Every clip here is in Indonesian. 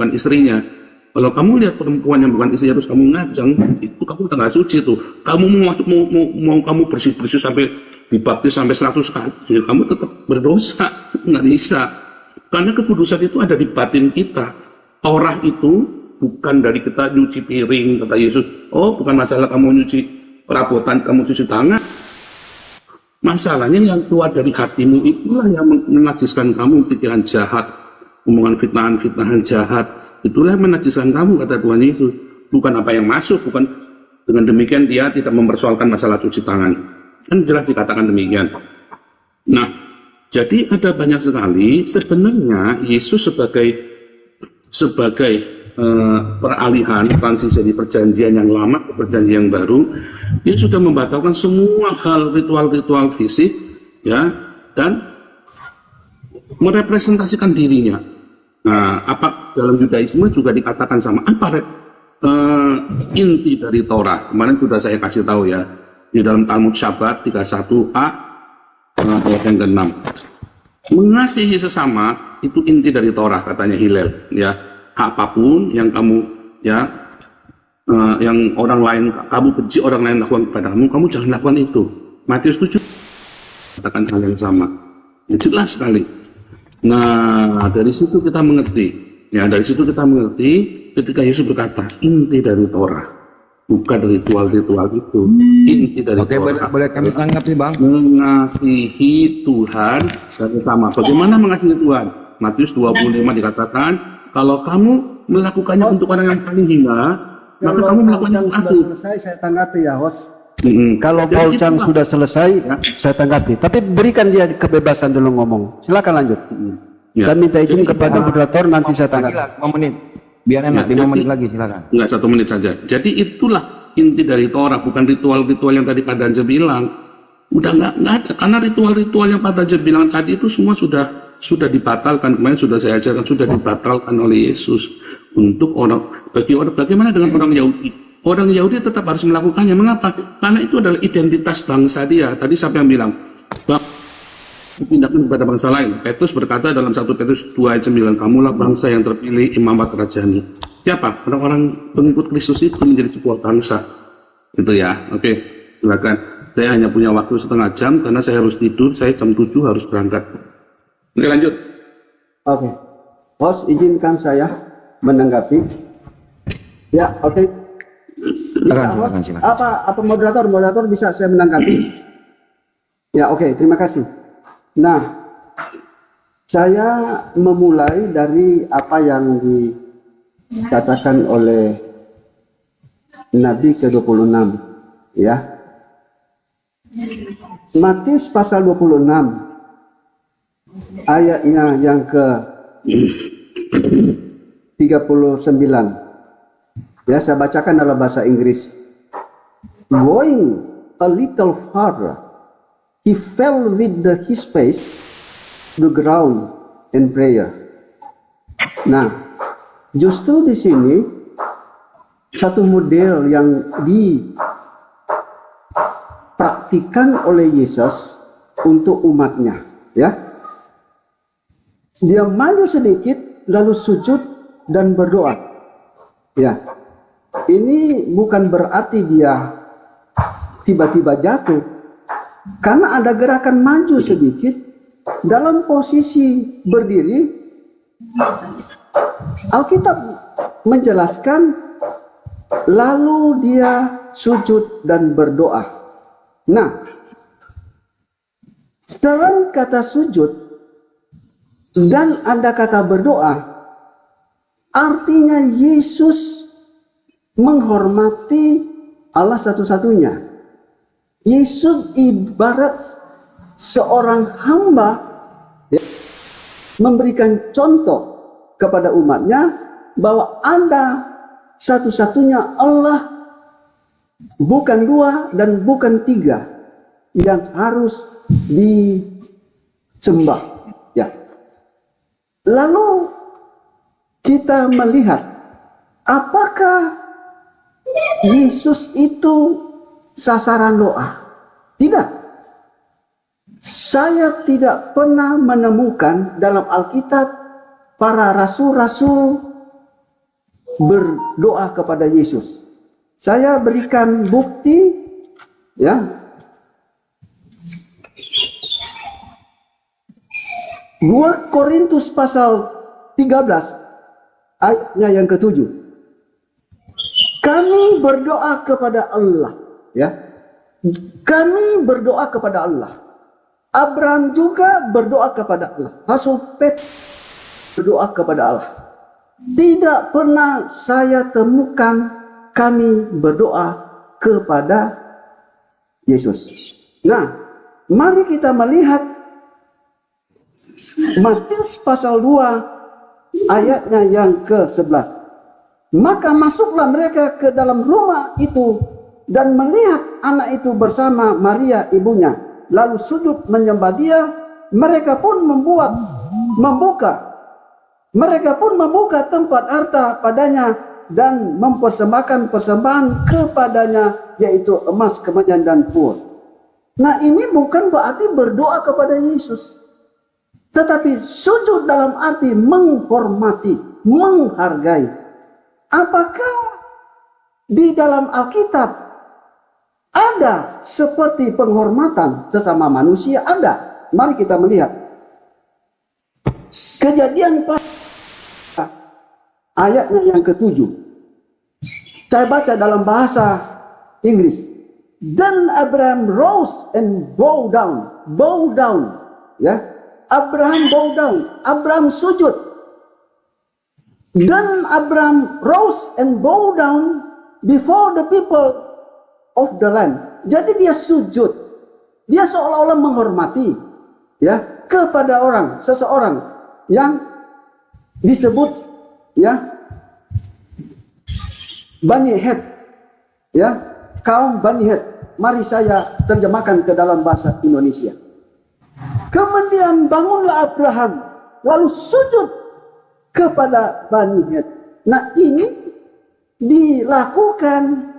bukan istrinya. Kalau kamu lihat perempuan yang bukan istrinya terus kamu ngajang, itu kamu udah nggak suci tuh. Kamu mau masuk mau kamu bersih sampai dibaptis sampai 100 kali, ya kamu tetap berdosa, nggak bisa. Karena kekudusan itu ada di batin kita. Torah itu bukan dari kita nyuci piring, kata Yesus. Oh, bukan masalah kamu nyuci perabotan, kamu cuci tangan. Masalahnya yang keluar dari hatimu itulah yang menajiskan kamu, pikiran jahat, omongan fitnahan jahat. Itulah yang menajiskan kamu, kata Tuhan Yesus. Bukan apa yang masuk, bukan dengan demikian dia tidak mempersoalkan masalah cuci tangan. Kan jelas dikatakan demikian. Nah, jadi ada banyak sekali sebenarnya Yesus sebagai peralihan transisi dari perjanjian yang lama ke perjanjian yang baru, dia sudah membatalkan semua hal ritual-ritual fisik, ya, dan merepresentasikan dirinya. Nah, apa dalam Yudaisme juga dikatakan sama apa inti dari Torah. Kemarin sudah saya kasih tahu ya, di dalam Talmud Syabat 31a ayat yang ke-6. Mengasihi sesama itu inti dari Torah, katanya Hillel, ya. Apapun yang kamu, ya, yang orang lain, kamu benci orang lain lakukan kepadamu, kamu jangan lakukan itu. Matius 7 katakan hal yang sama. Ya, jelas sekali. Nah, dari situ kita mengerti, ya, dari situ kita mengerti ketika Yesus berkata inti dari Torah, bukan ritual-ritual itu, inti dari Torah. Boleh kami tanggapi, Bang? Mengasihi Tuhan dan sesama. Bagaimana mengasihi Tuhan? Matius 25 dikatakan, kalau kamu melakukannya untuk orang yang paling hina, maka kamu melakukannya untuk aku. Selesai, saya tanggapi ya, host. Kalau Paul Chang sudah selesai, ya, saya tanggapi. Tapi berikan dia kebebasan dulu ngomong. Silakan lanjut. Ya. Saya minta izin kepada moderator, nanti saya tanggapi. 5 menit. Biar enak, 5 menit lagi, silakan. Enggak, 1 menit saja. Jadi itulah inti dari Torah, bukan ritual-ritual yang tadi Pak Danja bilang. Udah nggak ada, karena ritual-ritual yang Pak Danja bilang tadi itu semua sudah dibatalkan. Kemarin sudah saya ajarkan, sudah dibatalkan oleh Yesus untuk bagaimana dengan orang Yahudi? Orang Yahudi tetap harus melakukannya. Mengapa? Karena itu adalah identitas bangsa dia. Tadi siapa yang bilang? Dipindahkan kepada bangsa lain. Petrus berkata dalam 1 Petrus 2 ayat 9, kamulah bangsa yang terpilih, imamat kerajaan. Siapa? Orang-orang pengikut Kristus itu menjadi sebuah bangsa. Itu ya. Oke, silakan. Saya hanya punya waktu setengah jam karena saya harus tidur. Saya jam 7 harus berangkat. Oke, lanjut. Oke. Host, izinkan saya menanggapi. Ya, oke. Silakan. Apa moderator bisa saya menanggapi? Ya, oke, terima kasih. Nah, saya memulai dari apa yang dikatakan oleh Nabi ke-26, ya. Matius pasal 26 ayatnya yang ke 39. Ya, saya bacakan dalam bahasa Inggris. Going a little farther, he fell with his face to the ground in prayer. Nah, justru di sini satu model yang dipraktikkan oleh Yesus untuk umatnya, ya. Dia maju sedikit lalu sujud dan berdoa. Ya. Ini bukan berarti dia tiba-tiba jatuh, karena ada gerakan maju sedikit dalam posisi berdiri. Alkitab menjelaskan lalu dia sujud dan berdoa. Nah, setelah kata sujud dan ada kata berdoa, artinya Yesus menghormati Allah satu-satunya. Yesus ibarat seorang hamba, ya, memberikan contoh kepada umatnya bahwa ada satu-satunya Allah, bukan 2 dan bukan 3 yang harus disembah. Ya. Lalu kita melihat apakah Yesus itu sasaran doa? Tidak. Saya tidak pernah menemukan dalam Alkitab para rasul-rasul berdoa kepada Yesus. Saya berikan bukti, ya. 2 Korintus pasal 13 ayatnya yang ke-7. Kami berdoa kepada Allah, ya. Kami berdoa kepada Allah. Abraham juga berdoa kepada Allah. Rasul Petrus berdoa kepada Allah. Tidak pernah saya temukan kami berdoa kepada Yesus. Nah, mari kita melihat Matius pasal 2 ayatnya yang ke-11. Maka masuklah mereka ke dalam rumah itu dan melihat anak itu bersama Maria ibunya, lalu sujud menyembah dia. Mereka pun membuka tempat harta padanya dan mempersembahkan persembahan kepadanya, yaitu emas, kemenyan, dan pur. Nah, ini bukan berarti berdoa kepada Yesus, tetapi sujud dalam arti menghormati, menghargai. Apakah di dalam Alkitab ada seperti penghormatan sesama manusia? Ada. Mari kita melihat. Kejadian ayatnya yang ke-7. Saya baca dalam bahasa Inggris. Then Abraham rose and bow down. Ya. Abraham bow down. Abraham sujud. Then Abraham rose and bow down before the people of the land. Jadi dia sujud. Dia seolah-olah menghormati, ya, kepada seseorang yang disebut, ya, Bani Het, ya, kaum Bani Het. Mari saya terjemahkan ke dalam bahasa Indonesia. Kemudian bangunlah Abraham lalu sujud kepada Bani Het. Nah, ini dilakukan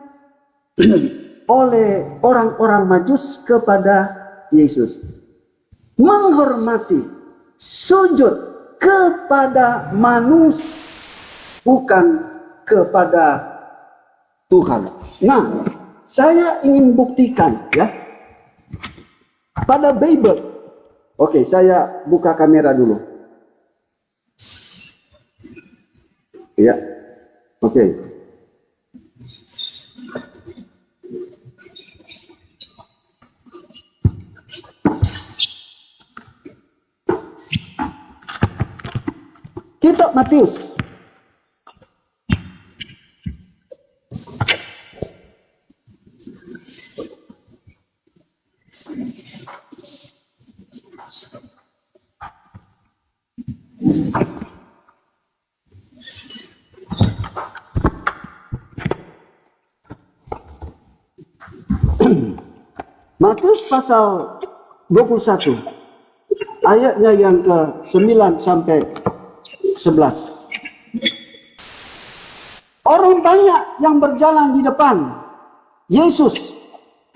oleh orang-orang Majus kepada Yesus. Menghormati, sujud kepada manusia, bukan kepada Tuhan. Nah, saya ingin buktikan, ya, pada Bible. Oke, saya buka kamera dulu. Ya, oke. Kitab Matius. Matius pasal 21 ayatnya yang ke-9 sampai 11. Orang banyak yang berjalan di depan Yesus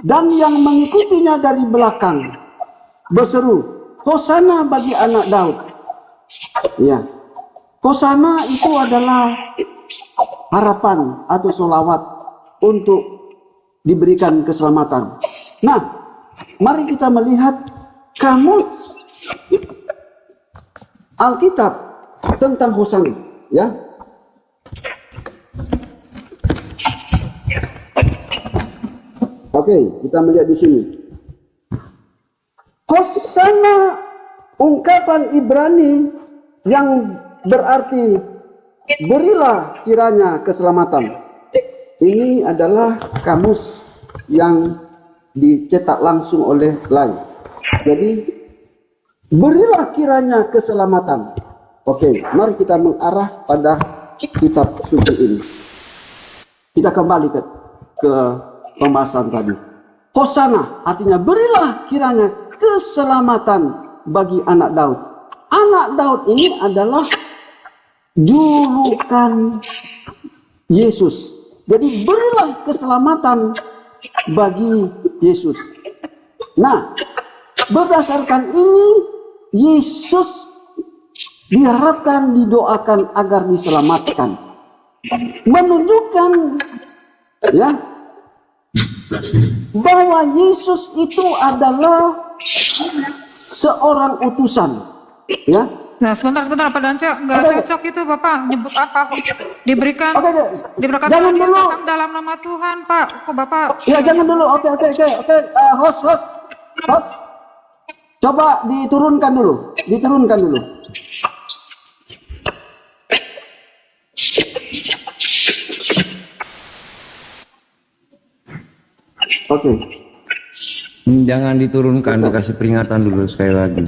dan yang mengikutinya dari belakang berseru, Hosana bagi anak Daud. Ya, Hosana itu adalah harapan atau sholawat untuk diberikan keselamatan. Nah, mari kita melihat kamus Alkitab tentang Hosana, ya. Oke, kita melihat di sini. Hosana ungkapan Ibrani yang berarti berilah kiranya keselamatan. Ini adalah kamus yang dicetak langsung oleh Lai. Jadi berilah kiranya keselamatan. Oke, mari kita mengarah pada kitab suci ini. Kita kembali ke pembahasan tadi. Hosana artinya berilah kiranya keselamatan bagi anak Daud. Anak Daud ini adalah julukan Yesus. Jadi berilah keselamatan bagi Yesus. Nah, berdasarkan ini Yesus diharapkan didoakan agar diselamatkan. menunjukkan ya bahwa Yesus itu adalah seorang utusan, ya. Nah, sebentar Pak Dance, nggak cocok itu Bapak nyebut apa kok diberikan Oke, diberkati jangan dia dulu. datang dalam nama Tuhan, Pak. Kok Bapak Ya jangan dulu. Oke. Host. Coba diturunkan dulu. Oke. Jangan diturunkan, dikasih peringatan dulu sekali lagi.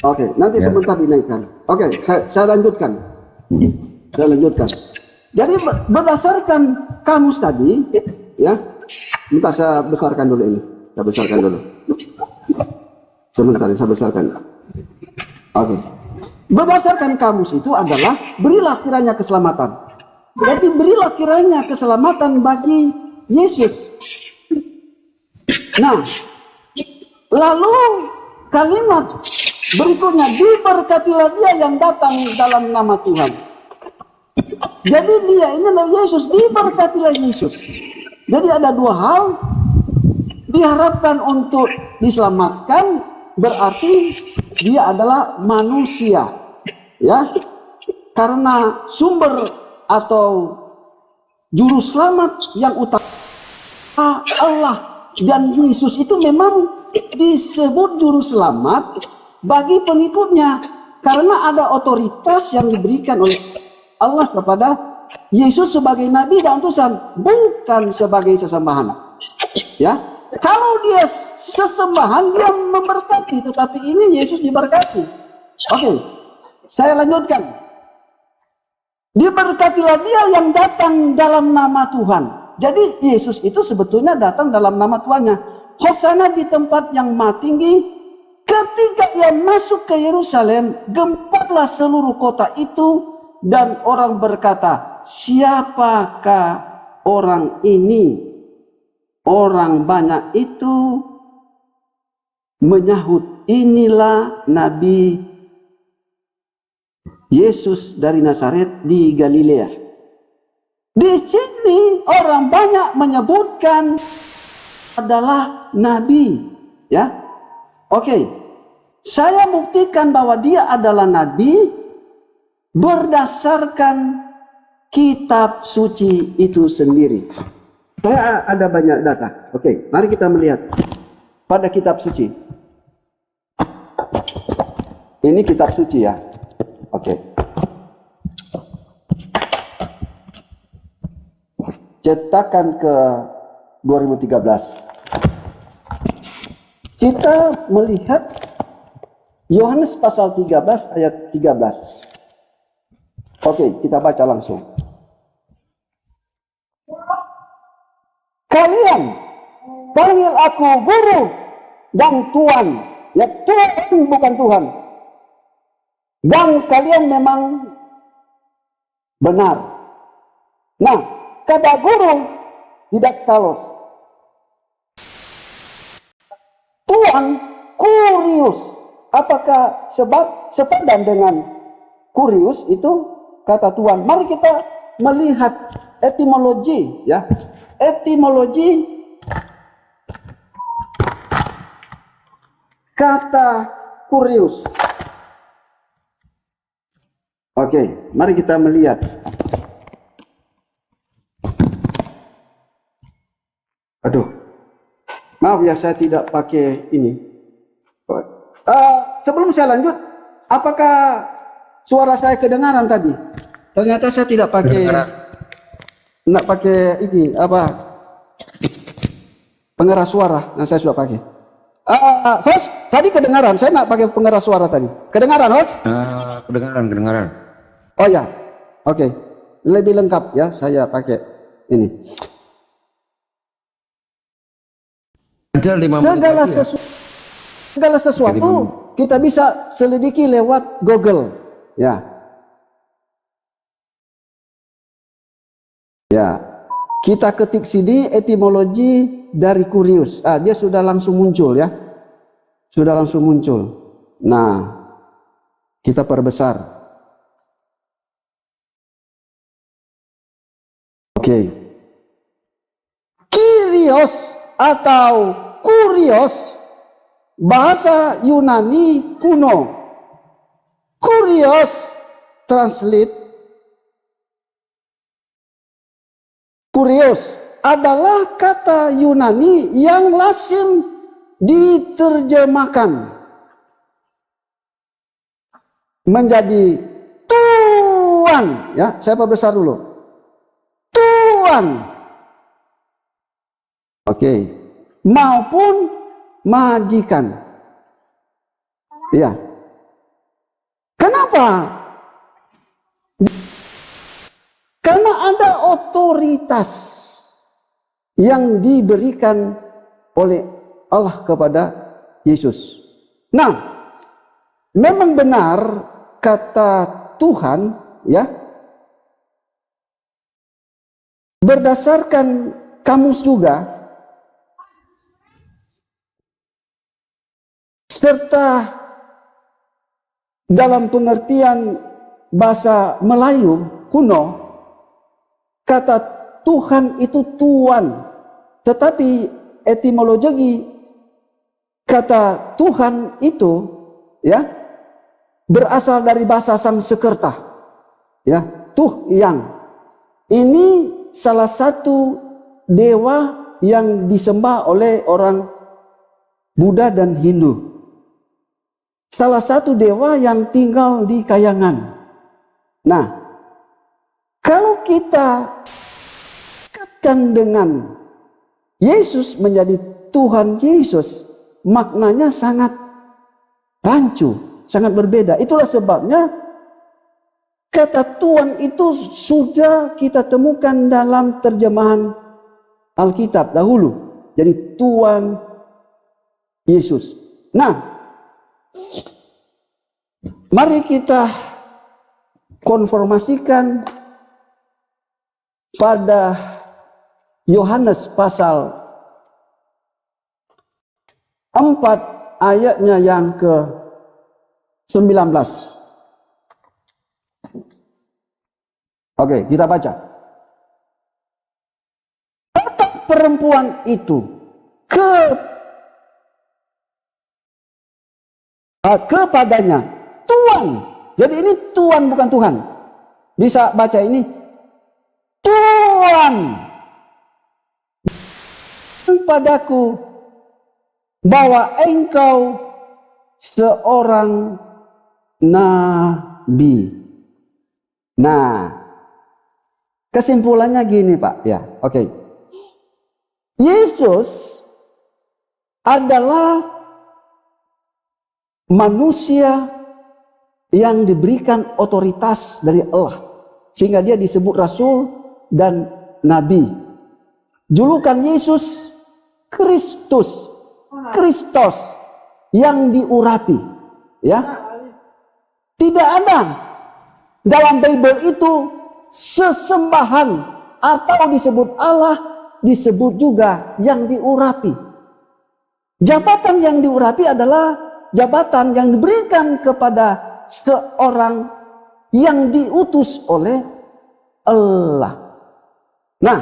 Oke, nanti sebentar dinaikkan. Oke, saya lanjutkan. Jadi berdasarkan kamus tadi, ya. Bentar saya besarkan dulu ini. Sebentar, saya besarkan. Oke. Berdasarkan kamus itu adalah berilah kiranya keselamatan. Jadi berilah kiranya keselamatan bagi Yesus. Nah, lalu kalimat berikutnya, diberkatilah dia yang datang dalam nama Tuhan. Jadi dia ini adalah Yesus, diberkatilah Yesus. Jadi ada dua hal, diharapkan untuk diselamatkan, berarti dia adalah manusia, ya. Karena sumber atau juru selamat yang utama Allah dan Yesus itu memang disebut juru selamat bagi pengikutnya karena ada otoritas yang diberikan oleh Allah kepada Yesus sebagai nabi dan utusan, bukan sebagai sesembahan. Ya, kalau dia sesembahan dia memberkati, tetapi ini Yesus diberkati. Oke, saya lanjutkan. Diberkatilah dia yang datang dalam nama Tuhan. Jadi Yesus itu sebetulnya datang dalam nama Tuhannya. Hosana di tempat yang maha tinggi. Ketika ia masuk ke Yerusalem, gemparlah seluruh kota itu dan orang berkata, siapakah orang ini? Orang banyak itu menyahut, inilah Nabi Yesus dari Nazaret di Galilea. Di sini orang banyak menyebutkan adalah nabi, ya. Oke. Saya buktikan bahwa dia adalah nabi berdasarkan kitab suci itu sendiri. Saya ada banyak data. Oke, mari kita melihat pada kitab suci. Ini kitab suci ya. Oke. Cetakan ke 2013. Kita melihat Yohanes pasal 13 ayat 13. Oke, kita baca langsung. Kalian panggil aku guru dan Tuhan. Ya, Tuhan bukan Tuhan. Dan kalian memang benar. Nah, kata guru tidak talos. Tuhan kurius. Apakah sepadan dengan kurius itu kata Tuhan? Mari kita melihat etimologi, ya. Etimologi kata kurius. Oke, mari kita melihat. Aduh, maaf ya saya tidak pakai ini. Sebelum saya lanjut, apakah suara saya kedengaran tadi? Ternyata saya tidak pakai, tidak pakai ini apa pengeras suara. Nah, saya sudah pakai. Host, tadi kedengaran? Saya tidak pakai pengeras suara tadi. Kedengaran, host? Kedengaran. Oh ya, oke. Lebih lengkap ya, saya pakai ini. Segala sesuatu kita bisa selidiki lewat Google, ya. Ya, kita ketik sini etimologi dari kurius. Dia sudah langsung muncul ya, sudah langsung muncul. Nah, kita perbesar. Oke. Kyrios atau kurios, bahasa Yunani kuno. Kurios translate kurios adalah kata Yunani yang lazim diterjemahkan menjadi tuan, ya, saya perbesar dulu. Tuan. Oke. Maupun majikan. Ya. Kenapa? Karena ada otoritas yang diberikan oleh Allah kepada Yesus. Nah, memang benar kata Tuhan, ya, berdasarkan kamus juga, serta dalam pengertian bahasa Melayu kuno, kata Tuhan itu Tuan. Tetapi etimologi kata Tuhan itu, ya, berasal dari bahasa Sanskerta, ya, Tuh Yang. Ini salah satu dewa yang disembah oleh orang Buddha dan Hindu. Salah satu dewa yang tinggal di Kayangan. Nah, kalau kita kaitkan dengan Yesus menjadi Tuhan Yesus, maknanya sangat rancu, sangat berbeda. Itulah sebabnya kata Tuhan itu sudah kita temukan dalam terjemahan Alkitab dahulu. Jadi Tuhan Yesus. Nah, mari kita konfirmasikan pada Yohanes pasal 4 ayatnya yang ke-19. Oke, kita baca. Kata perempuan itu kepadanya, Tuhan. Jadi ini Tuhan bukan Tuhan. Bisa baca ini, Tuhan padaku bahwa engkau seorang nabi. Nah, kesimpulannya gini Pak, ya, oke. Yesus adalah manusia yang diberikan otoritas dari Allah, sehingga dia disebut rasul dan nabi. Julukan Yesus Kristus yang diurapi, ya. Tidak ada dalam Bible itu sesembahan atau disebut Allah, disebut juga yang diurapi. Jabatan yang diurapi adalah jabatan yang diberikan kepada seorang yang diutus oleh Allah. Nah,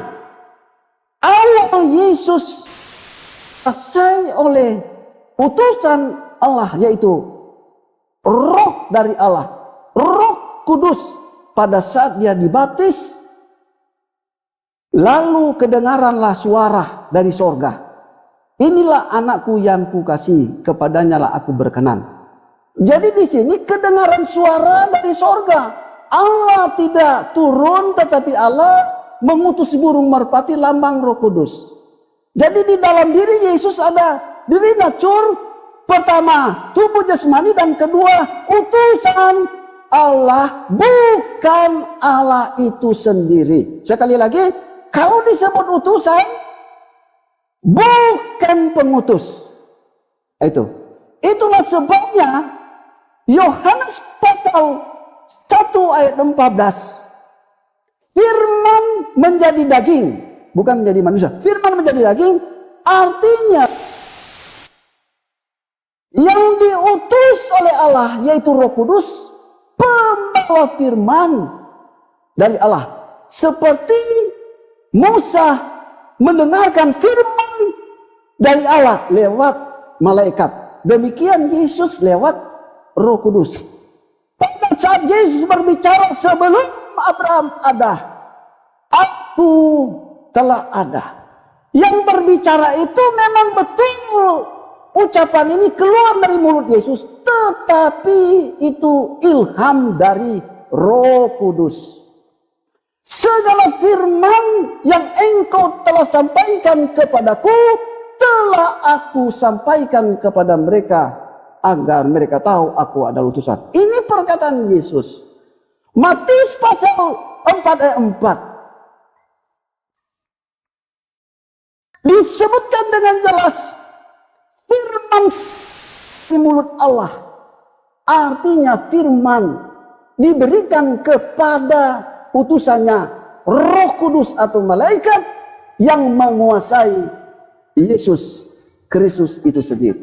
awal Yesus selesai oleh utusan Allah, yaitu Roh dari Allah, Roh Kudus, pada saat dia dibaptis, lalu kedengaranlah suara dari sorga, inilah anakku yang kukasihi, kepadanya lah aku berkenan. Jadi di sini kedengaran suara dari sorga. Allah tidak turun, tetapi Allah mengutus burung merpati lambang Roh Kudus. Jadi di dalam diri Yesus ada diri natur, pertama tubuh jasmani, dan kedua utusan Allah, bukan Allah itu sendiri. Sekali lagi, kalau disebut utusan, bukan pengutus. Itulah sebabnya Yohanes pasal 1 ayat 14, firman menjadi daging, bukan menjadi manusia. Firman menjadi daging artinya yang diutus oleh Allah, yaitu Roh Kudus, pembawa firman dari Allah. Seperti Musa mendengarkan firman dari Allah lewat malaikat. Demikian Yesus lewat Roh Kudus. Pada saat Yesus berbicara sebelum Abraham ada, aku telah ada. Yang berbicara itu memang betul. Ucapan ini keluar dari mulut Yesus, tetapi itu ilham dari Roh Kudus. Segala firman yang engkau telah sampaikan kepadaku, telah aku sampaikan kepada mereka, agar mereka tahu aku adalah utusan. Ini perkataan Yesus. Matius pasal 4 ayat 4. Disebutkan dengan jelas firman di mulut Allah. Artinya firman diberikan kepada utusannya Roh Kudus atau malaikat yang menguasai Yesus Kristus itu sendiri.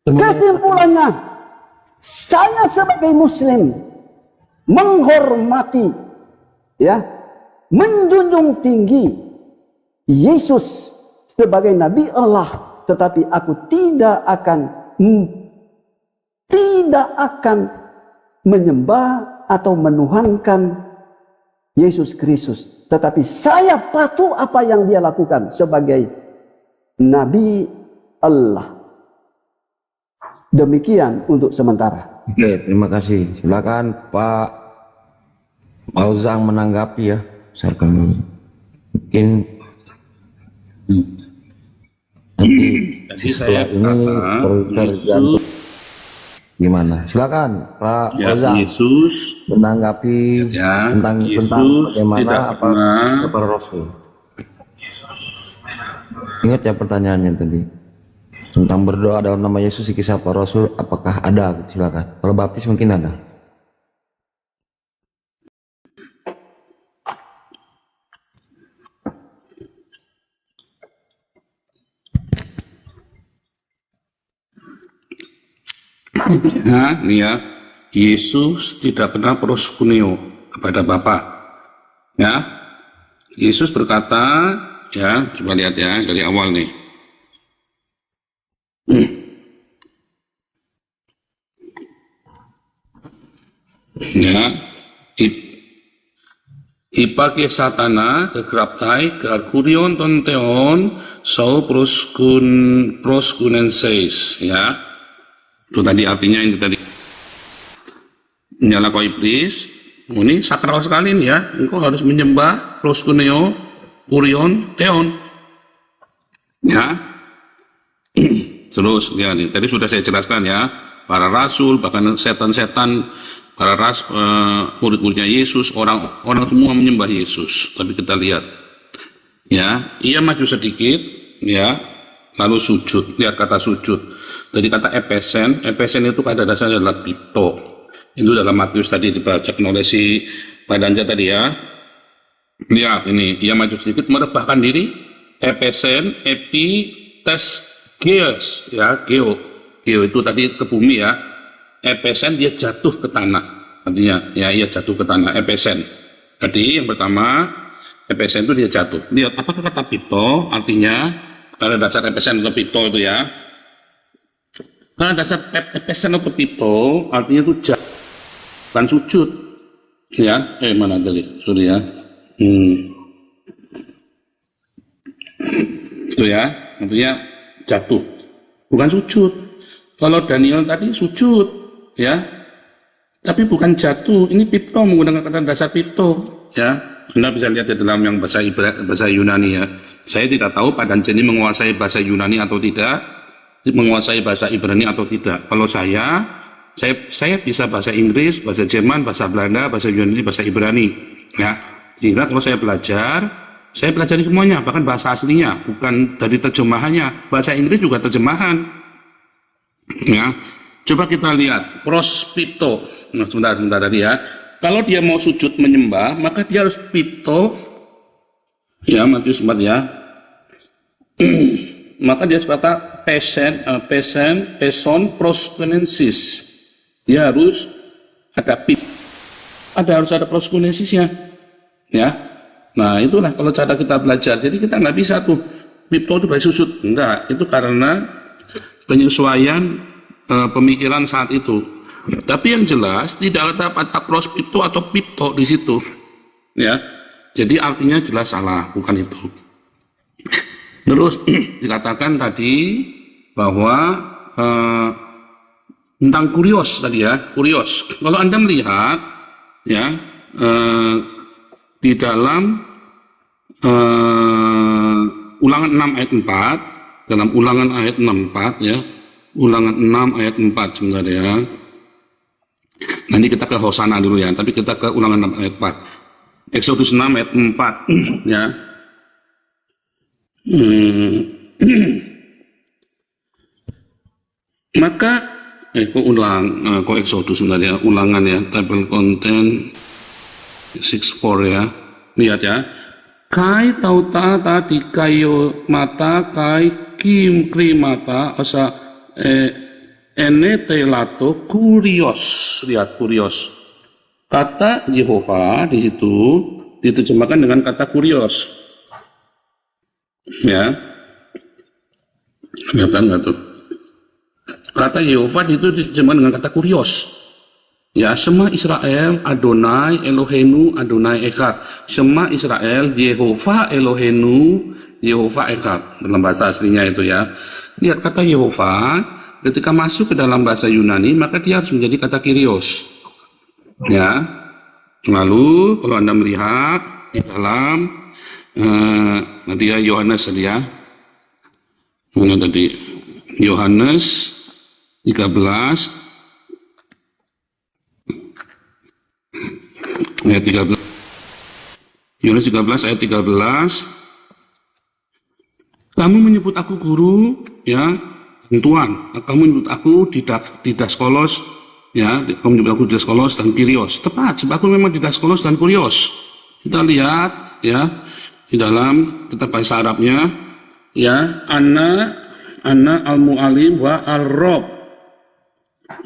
Kesimpulannya, saya sebagai muslim menghormati, menjunjung tinggi Yesus sebagai Nabi Allah, tetapi aku tidak akan menyembah atau menuhankan Yesus Kristus, tetapi saya patuh apa yang dia lakukan sebagai Nabi Allah. Demikian untuk sementara. Oke, terima kasih. Silakan Pak Pauzang menanggapi ya. Mungkin nanti setelah ini tergantung gimana. Silakan Pak Pauzang Yesus menanggapi tentang bagaimana apa Rasul. Ingat ya pertanyaannya tadi tentang berdoa dalam nama Yesus di kisah para Rasul, apakah ada? Silakan. Kalau baptis mungkin ada. Ya, nih ya, Yesus tidak pernah proskuneo kepada Bapa. Ya, Yesus berkata, ya, coba lihat ya dari awal nih. Ya, Ipake satana kegraptai kearkurion tonteon sau proskunenseis, ya. Itu tadi artinya ini tadi. Nyala kau iblis, ini sakral sekali nih ya. Engkau harus menyembah proskuneo, kurion, teon. Ya. Terus ya nih, tadi sudah saya jelaskan ya. Para rasul, bahkan setan-setan, para murid-muridnya Yesus, orang semua menyembah Yesus. Tapi kita lihat, ya, ia maju sedikit, ya, lalu sujud. Lihat kata sujud. Jadi kata epesen itu pada dasarnya adalah pito. Itu dalam Matius tadi dibacakan oleh si Pak Danja tadi ya. Lihat ini, ia maju sedikit merebahkan diri. Epesen, epi, tes, geos, ya, geo itu tadi ke bumi ya. Epesen dia jatuh ke tanah, artinya ya ia jatuh ke tanah. Epesen. Jadi yang pertama epesen itu dia jatuh. Lihat apakah kata pito, artinya pada dasar epesen atau pito itu ya. Karena dasar epesen atau pito artinya itu jatuh, bukan sujud. Ya, mana tadi? Sorry ya. Itu ya, artinya jatuh, bukan sujud. Kalau Daniel tadi sujud, ya, tapi bukan jatuh. Ini pipto, menggunakan kata dasar pipto, ya. Anda bisa lihat di dalam yang bahasa Yunani ya. Saya tidak tahu Pak Danja ini menguasai bahasa Yunani atau tidak, menguasai bahasa Ibrani atau tidak. Kalau saya bisa bahasa Inggris, bahasa Jerman, bahasa Belanda, bahasa Yunani, bahasa Ibrani, ya. Sehingga kalau saya pelajari semuanya, bahkan bahasa aslinya, bukan dari terjemahannya. Bahasa Inggris juga terjemahan. Ya, coba kita lihat prospito. Nah, sebentar tadi ya. Kalau dia mau sujud menyembah, maka dia harus pito. Ya, Matius 4 ya. Maka dia kata peson proskunensis. Dia harus ada harus ada proskunensisnya. Ya. Nah itulah kalau cara kita belajar. Jadi kita nggak bisa tuh pipto itu berarti sujud. Enggak, itu karena penyesuaian pemikiran saat itu. Tapi yang jelas tidak ada kata prospipto atau pipto di situ, ya. Jadi artinya jelas salah, bukan itu. Terus dikatakan tadi bahwa tentang kurios tadi ya, kurios. Kalau Anda melihat ya di dalam Ulangan 6 ayat 4, dalam Ulangan ayat 64 ya, Ulangan 6 ayat 4 sebentar ya. Nanti kita ke Hosana dulu ya, tapi kita ke Ulangan 6 ayat 4. Exodus 6 ayat 4 ya. Maka kok Exodus sebentar ya, Ulangan ya, table content 64 ya. Lihat ya. Kai tauta tadi kayo mata kai kim krimata asa enetelato kurios. Lihat kurios. Kata Yehova di situ diterjemahkan dengan kata kurios. Ya. Kelihatan nggak tuh? Kata Yehova itu diterjemahkan dengan kata kurios. Ya, Shema Israel, Adonai Eloheinu, Adonai Echad. Shema Israel, Yehova Eloheinu, Yehova Echad. Dalam bahasa aslinya itu ya. Lihat kata Yehova, ketika masuk ke dalam bahasa Yunani, maka dia harus menjadi kata Kyrios. Ya. Lalu, kalau Anda melihat di dalam, nanti ya Yohanes tadi ya. Mana tadi? Yohanes 13. Ayat 13. Yohanes 13 ayat 13. Kamu menyebut aku guru, ya, dan Tuhan. Kamu menyebut aku didaskolos, ya, kamu menyebut aku didaskolos dan Kyrios. Tepat, sebab aku memang didaskolos dan Kyrios. Kita lihat, ya, di dalam kitab bahasa Arabnya, ya, Ana al-mu'alim wa al-rob.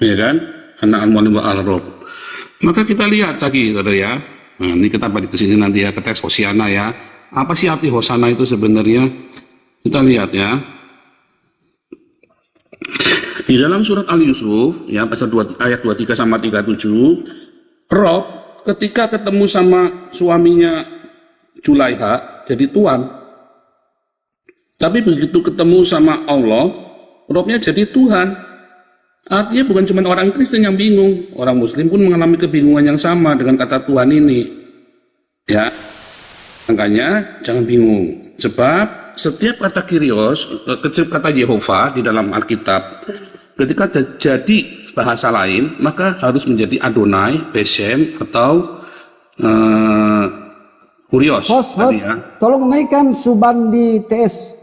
Ya kan? Ana al-mu'alim wa al-rob. Maka kita lihat lagi, saudara ya. Nah, ini kita balik ke sini nanti ya, ke teks Hosiana ya. Apa sih arti Hosana itu sebenarnya? Kita lihat ya. Di dalam surat Al-Yusuf, ya, pasal 2, ayat 23 sama 37, Rob ketika ketemu sama suaminya Julaiha, jadi tuan. Tapi begitu ketemu sama Allah, Robnya jadi Tuhan. Artinya bukan cuma orang Kristen yang bingung, orang Muslim pun mengalami kebingungan yang sama dengan kata Tuhan ini. Ya, makanya jangan bingung. Sebab setiap kata Kyrios, kata Yehova di dalam Alkitab, ketika jadi bahasa lain, maka harus menjadi Adonai, Beshem, atau Kyrios. Host, ya. tolong naikkan Suban di TS.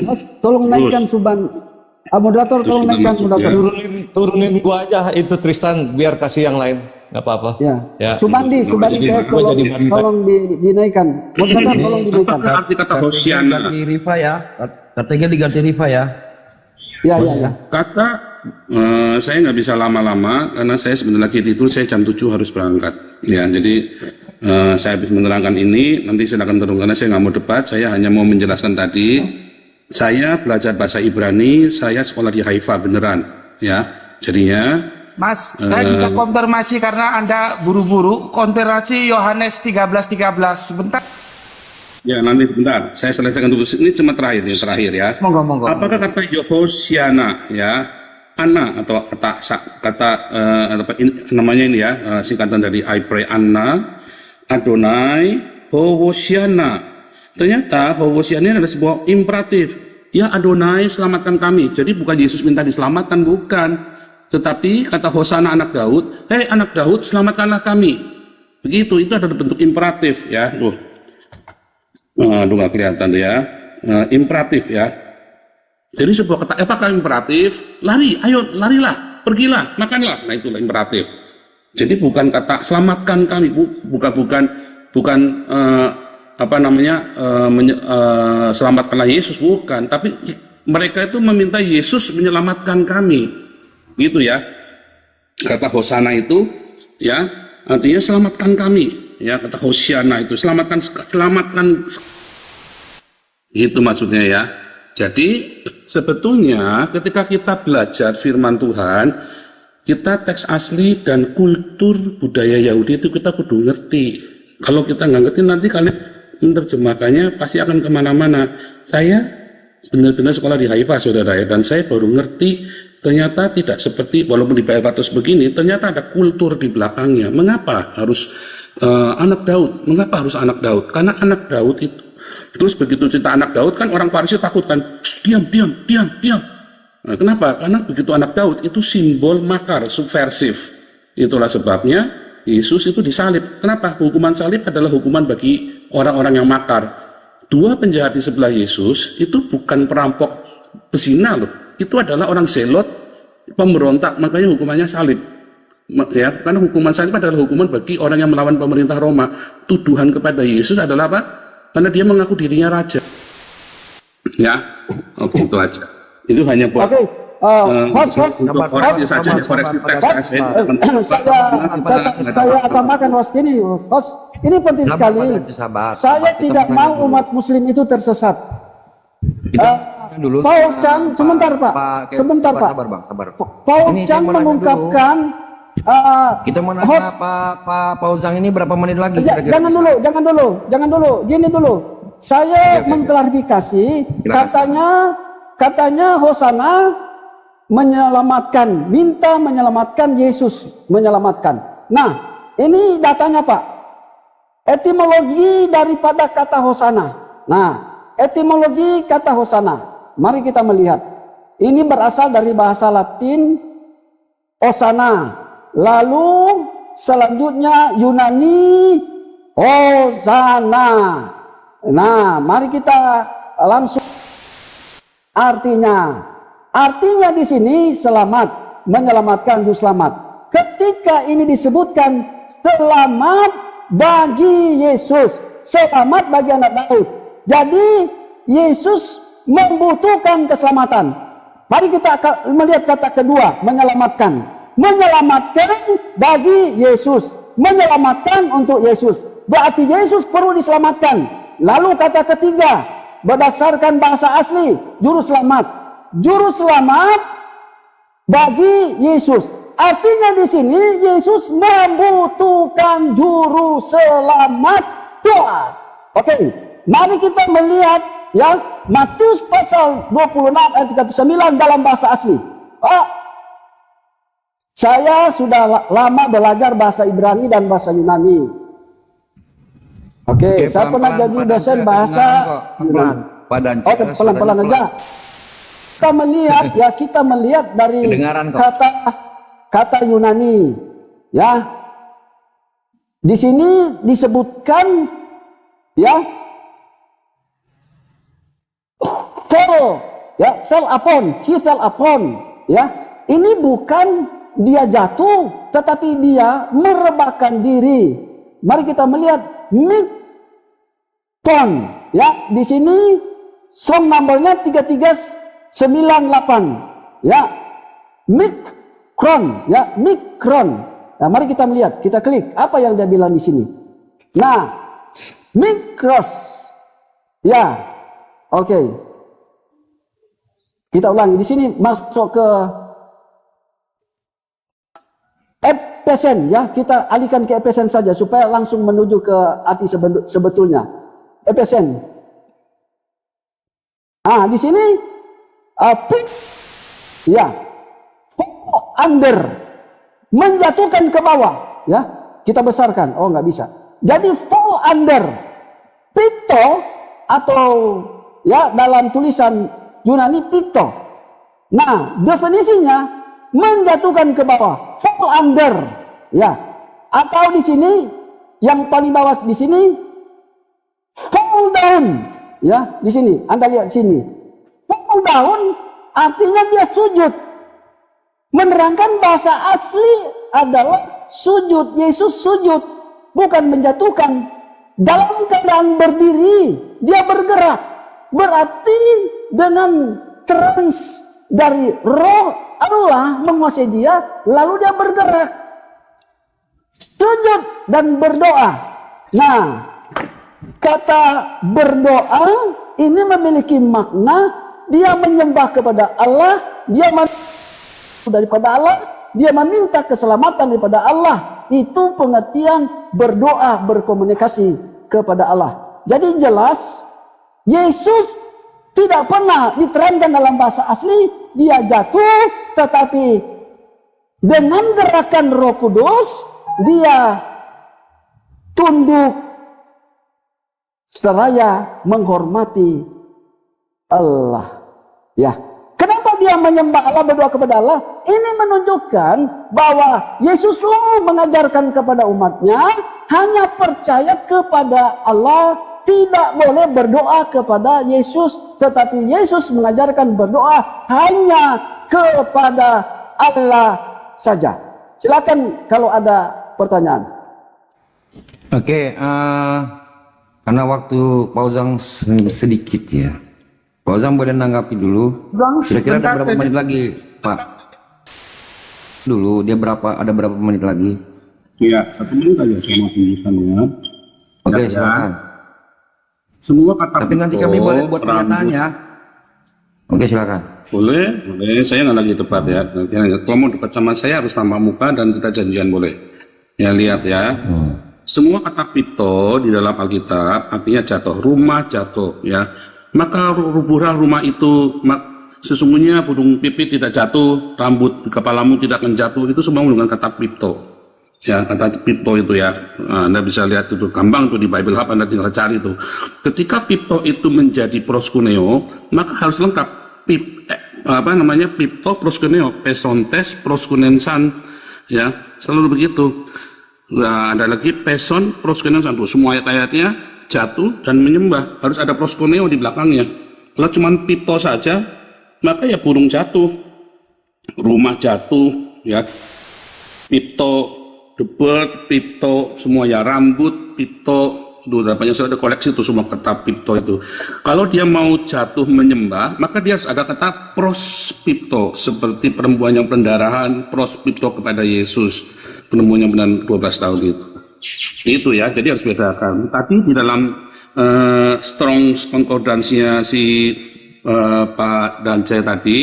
Host, tolong naikkan Suban. Moderator tolong naikkan moderator. Turunin gua aja itu Tristan biar kasih yang lain, nggak apa-apa. Ya. Subandi tolong dinaikkan. Moderator tolong dinaikkan. Apakah arti kata Hosiana? Diganti Riva ya. Katanya diganti Riva ya. Ya. Kata saya nggak bisa lama-lama karena saya sebentar lagi tidur, saya jam 7 harus berangkat. Ya, jadi saya habis menerangkan ini, nanti silakan terus karena saya nggak mau debat, saya hanya mau menjelaskan tadi. Saya belajar bahasa Ibrani, saya sekolah di Haifa beneran, ya. Jadinya, Mas, saya bisa konfirmasi karena Anda buru-buru. Konfirmasi Yohanes 13:13. Sebentar. ya nanti bentar, saya selesaikan dulu. Ini cuma terakhir ya. Monggo. Apakah kata Yehosiana, ya, Anna atau kata namanya ini ya, singkatan dari I pray Anna, Adonai, Hosiana. Ternyata Hosiana adalah sebuah imperatif. Ya Adonai, selamatkan kami. Jadi bukan Yesus minta diselamatkan, bukan. Tetapi kata Hosana anak Daud, hei anak Daud, selamatkanlah kami. Begitu, itu adalah bentuk imperatif ya. Nggak kelihatan tuh ya. Imperatif ya. Jadi sebuah kata, apakah imperatif? Lari, ayo larilah, pergilah, makanlah. Nah itulah imperatif. Jadi bukan kata selamatkan kami, bukan selamatkanlah Yesus, bukan, tapi mereka itu meminta Yesus menyelamatkan kami, gitu ya. Kata Hosana itu ya artinya selamatkan kami, ya kata Hosiana itu, selamatkan, selamatkan. Itu maksudnya ya. Jadi sebetulnya ketika kita belajar firman Tuhan, kita teks asli dan kultur budaya Yahudi itu kita kudu ngerti. Kalau kita nggak ngerti, nanti kalian menerjemahkannya pasti akan kemana-mana. Saya benar-benar sekolah di Haifa, saudara ya, dan saya baru ngerti ternyata tidak seperti, walaupun di Bayapatos begini, ternyata ada kultur di belakangnya. Mengapa harus anak Daud? Mengapa harus anak Daud? Karena anak Daud itu, terus begitu cerita anak Daud kan orang Farisi takut kan, diam. Nah, kenapa? Karena begitu anak Daud itu simbol makar, subversif. Itulah sebabnya Yesus itu disalib. Kenapa? Hukuman salib adalah hukuman bagi orang-orang yang makar. Dua penjahat di sebelah Yesus itu bukan perampok pezina loh. Itu adalah orang zelot, pemberontak, makanya hukumannya salib. Ya, karena hukuman salib adalah hukuman bagi orang yang melawan pemerintah Roma. Tuduhan kepada Yesus adalah apa? Karena dia mengaku dirinya raja. Ya, oke, itu aja. Itu hanya buat koreksi saja, koreksi teks. Saya tambahkan host gini, host. Ini penting sekali. Saya tidak mau umat Muslim itu tersesat. Dulu Paul Chang, sebentar Pak. Sabar. Paul Chang mengungkapkan Kita mau nanya Pak Paul Chang ini berapa menit lagi? Jangan dulu. Gini dulu. Saya mengklarifikasi, katanya Hosana minta menyelamatkan Yesus, menyelamatkan. Nah, ini datanya Pak. Etimologi daripada kata Hosana. Nah, etimologi kata Hosana. Mari kita melihat. Ini berasal dari bahasa Latin Hosana. Lalu selanjutnya Yunani Hosana. Nah, mari kita langsung artinya. Artinya di sini selamat, menyelamatkan juru selamat. Ketika ini disebutkan selamat bagi Yesus, selamat bagi anak Daud. Jadi Yesus membutuhkan keselamatan. Mari kita melihat kata kedua, menyelamatkan. Menyelamatkan bagi Yesus, menyelamatkan untuk Yesus. Berarti Yesus perlu diselamatkan. Lalu kata ketiga, berdasarkan bahasa asli, juru selamat. Juru selamat bagi Yesus. Artinya di sini Yesus membutuhkan juru selamat Tuhan. Oke, mari kita melihat ya Matius pasal 26 ayat 39 dalam bahasa asli. Saya sudah lama belajar bahasa Ibrani dan bahasa Yunani. Oke, saya pernah jadi dosen bahasa Yunani. Oke, pelan-pelan aja. Kita melihat dari kata Yunani, ya. Di sini disebutkan, ya, fell upon, ya. Ini bukan dia jatuh, tetapi dia merebahkan diri. Mari kita melihat mikron, ya. Di sini strong numbernya 3398, ya. Mikron. Nah, mari kita melihat, kita klik apa yang dia bilang di sini. Nah, mikros, ya. Oke. Kita ulangi di sini, masuk ke Epesen, ya. Kita alihkan ke Epesen saja supaya langsung menuju ke arti sebetulnya. Epesen. Nah, di sini ya, under, menjatuhkan ke bawah, ya. Kita besarkan. Oh, nggak bisa. Jadi fall under, picto, atau ya dalam tulisan Yunani picto. Nah, definisinya menjatuhkan ke bawah, fall under, ya. Atau di sini yang paling bawah di sini fall down, ya. Di sini Anda lihat sini, fall down artinya dia sujud. Menerangkan bahasa asli adalah sujud. Yesus sujud, bukan menjatuhkan. Dalam keadaan berdiri, dia bergerak. Berarti dengan trans dari roh Allah menguasai dia, lalu dia bergerak. Sujud dan berdoa. Nah, kata berdoa ini memiliki makna dia menyembah kepada Allah, dia daripada Allah, dia meminta keselamatan daripada Allah. Itu pengertian berdoa, berkomunikasi kepada Allah. Jadi jelas Yesus tidak pernah diterangkan dalam bahasa asli dia jatuh, tetapi dengan gerakan Roh Kudus dia tunduk seraya menghormati Allah. Ya, kenapa dia menyembah Allah, berdoa kepada Allah? Ini menunjukkan bahwa Yesus selalu mengajarkan kepada umatnya hanya percaya kepada Allah, tidak boleh berdoa kepada Yesus, tetapi Yesus mengajarkan berdoa hanya kepada Allah saja. Silakan kalau ada pertanyaan. Oke, karena waktu Pak Ujang sedikit ya. Pak Ujang boleh nanggapi dulu. Kira-kira ada berapa menit lagi, Pak? Dulu dia ada berapa menit lagi? Iya, 1 menit aja saya mau tunjukkannya. Oke, Ya, silakan. Semua kata Tapi nanti kami boleh buat pernyataannya. Oke, silakan. Boleh. Saya nggak lagi debat ya. Kalau mau debat sama saya harus tambah muka dan kita janjian boleh. Ya lihat ya. Semua kata pito di dalam Alkitab artinya jatuh, rumah jatuh ya. Maka rubuhlah rumah itu. Sesungguhnya burung pipit tidak jatuh, rambut di kepalamu tidak akan jatuh. Itu semua menggunakan kata pito. Ya, kata pipto itu ya, Anda bisa lihat itu gampang tuh di Bible Hub, Anda tinggal cari itu. Ketika pipto itu menjadi proskuneo, maka harus lengkap pipto proskuneo, pesontes proskunensan, ya selalu begitu. Nah, ada lagi peson proskunensan tuh, semua ayat-ayatnya jatuh dan menyembah harus ada proskuneo di belakangnya. Kalau cuma pipto saja, maka ya burung jatuh, rumah jatuh, ya pipto. The bird, pipto, semua ya rambut, pipto, itu banyak sekali ada koleksi itu semua kata pipto itu. Kalau dia mau jatuh menyembah, maka dia harus ada kata prospipto, seperti perempuan yang pendarahan, prospipto kepada Yesus, penemuan yang benar 12 tahun itu. Itu ya, jadi harus bedakan. Tadi di dalam Strong's Concordance-nya si Pak Dance tadi,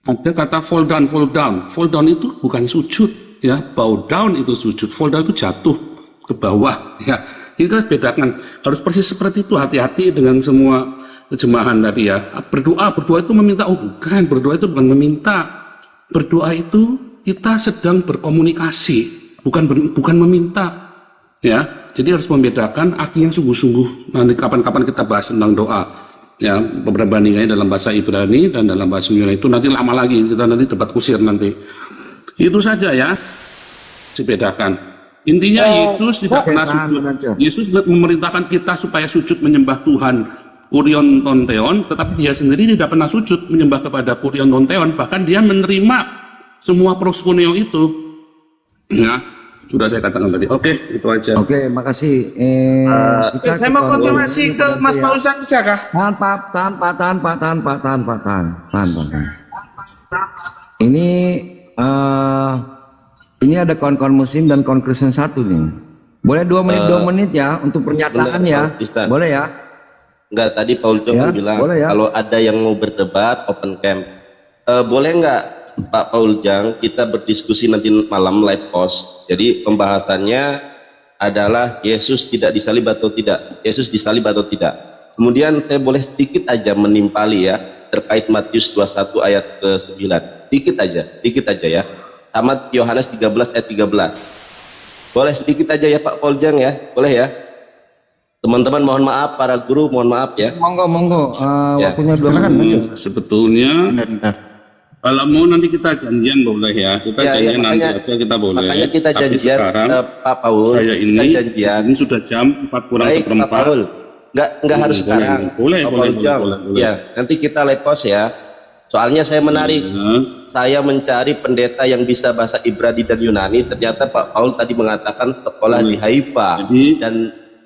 ada kata fall down. Fall down itu bukan sujud. Ya, bow down itu sujud, fall down itu jatuh ke bawah. Ya, ini kita bedakan. Harus persis seperti itu. Hati-hati dengan semua terjemahan tadi ya. Berdoa itu meminta. Oh bukan, berdoa itu bukan meminta. Berdoa itu kita sedang berkomunikasi, bukan meminta. Ya, jadi harus membedakan arti yang sungguh-sungguh. Nanti kapan-kapan kita bahas tentang doa. Ya, beberapa bandingannya dalam bahasa Ibrani dan dalam bahasa Yunani itu nanti lama lagi. Kita nanti debat kusir nanti. Itu saja ya, dibedakan. Intinya Yesus tidak pernah sujud. Yesus memerintahkan kita supaya sujud menyembah Tuhan, Kurion Tonteon, tetapi dia sendiri tidak pernah sujud menyembah kepada Kurion Tonteon. Bahkan dia menerima semua proskuneo itu. Ya, sudah saya katakan tadi. Oke, itu aja. Oke, makasih. Saya mau konfirmasi ke Mas Paulus, bisa kah? Tahan. Ini ada kawan-kawan muslim dan kawan Kristen satu nih. Boleh 2 menit ya untuk pernyataan ya. Boleh ya? Enggak, tadi Paul Jong bilang ya? Kalau ada yang mau berdebat open camp. Boleh enggak Pak Paul Jang kita berdiskusi nanti malam live post. Jadi pembahasannya adalah Yesus tidak disalib atau tidak. Yesus disalib atau tidak. Kemudian saya boleh sedikit aja menimpali ya terkait Matius 21 ayat ke-9. Dikit aja ya. Tamat Yohanes 13 ayat 13. Boleh sedikit aja ya Pak Paul Jang ya, boleh ya. Teman-teman mohon maaf, para guru mohon maaf ya. Monggo. Ya. Waktunya 2 menit. Sebetulnya kalau mau nanti kita janjian boleh ya. Kita janjian nanti aja kita boleh. Makanya kita tapi janjian sekarang, Pak Paul. saya ini sudah jam 4 kurang Baik, seperempat. Pak Paul. Enggak harus sekarang. Boleh. Ya, nanti kita live post ya. Soalnya saya menarik. Saya mencari pendeta yang bisa bahasa Ibrani dan Yunani. Ternyata Pak Paul tadi mengatakan sekolah di Haifa. Dan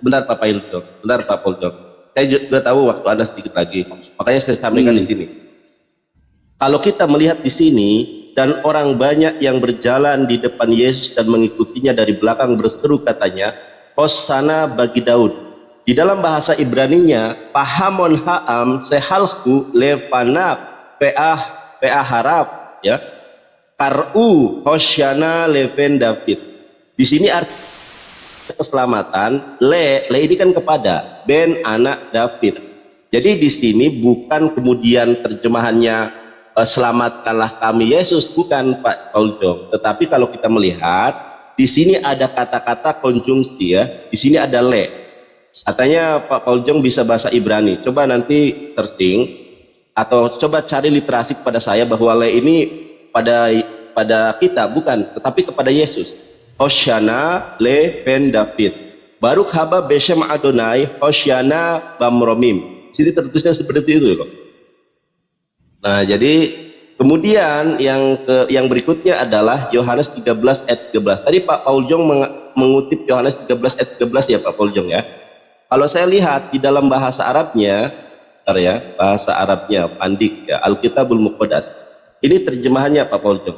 benar Pak Paul Jong. Saya juga tahu waktu Anda sedikit lagi. Makanya saya sampaikan di sini. Kalau kita melihat di sini dan orang banyak yang berjalan di depan Yesus dan mengikutinya dari belakang berseru katanya, Hosana bagi Daud. Di dalam bahasa Ibraninya, pahamon ha'am sehalhu levanab peah harap, ya. Kar'u Hoshana leven David. Di sini arti keselamatan, le ini kan kepada, ben anak David. Jadi di sini bukan kemudian terjemahannya selamatkanlah kami Yesus, bukan Pak Paul Jong. Tetapi kalau kita melihat di sini ada kata-kata konjungsi, ya. Di sini ada le. Katanya Pak Paul Jong bisa bahasa Ibrani. Coba nanti searching atau coba cari literasi kepada saya bahwa le ini pada kita bukan, tetapi kepada Yesus. Hoshana le ben David. Baruk haba beshem Adonai Hoshana bamromim. Sini tertulisnya seperti itu loh. Nah, jadi kemudian yang berikutnya adalah Yohanes 13 ayat 13. Tadi Pak Paul Jong mengutip Yohanes 13 ayat 13 ya Pak Paul Jong, ya. Kalau saya lihat di dalam bahasa Arabnya, bahasa Arabnya Pandik, ya, Alkitabul Muqaddas. Ini terjemahannya Pak Paul Jong.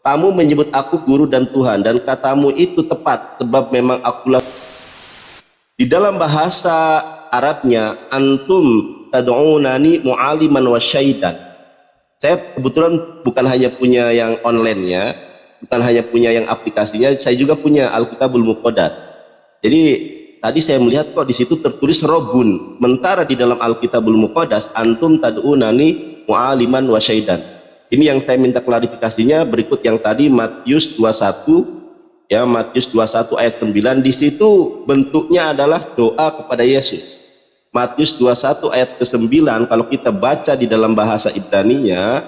Kamu menyebut aku guru dan Tuhan, dan katamu itu tepat sebab memang akulah. Di dalam bahasa Arabnya, antum tad'unani mu'aliman wa syaidan. Saya kebetulan bukan hanya punya yang online-nya, bukan hanya punya yang aplikasinya, saya juga punya Alkitabul Muqaddas. Jadi tadi saya melihat kok di situ tertulis robun, sementara di dalam Alkitabul Muqaddas antum tad'unani mu'aliman wa syaidan. Ini yang saya minta klarifikasinya berikut yang tadi Matius 21, ya, Matius 21 ayat 9. Di situ bentuknya adalah doa kepada Yesus. Matius 21 ayat ke-9 kalau kita baca di dalam bahasa Ibraninya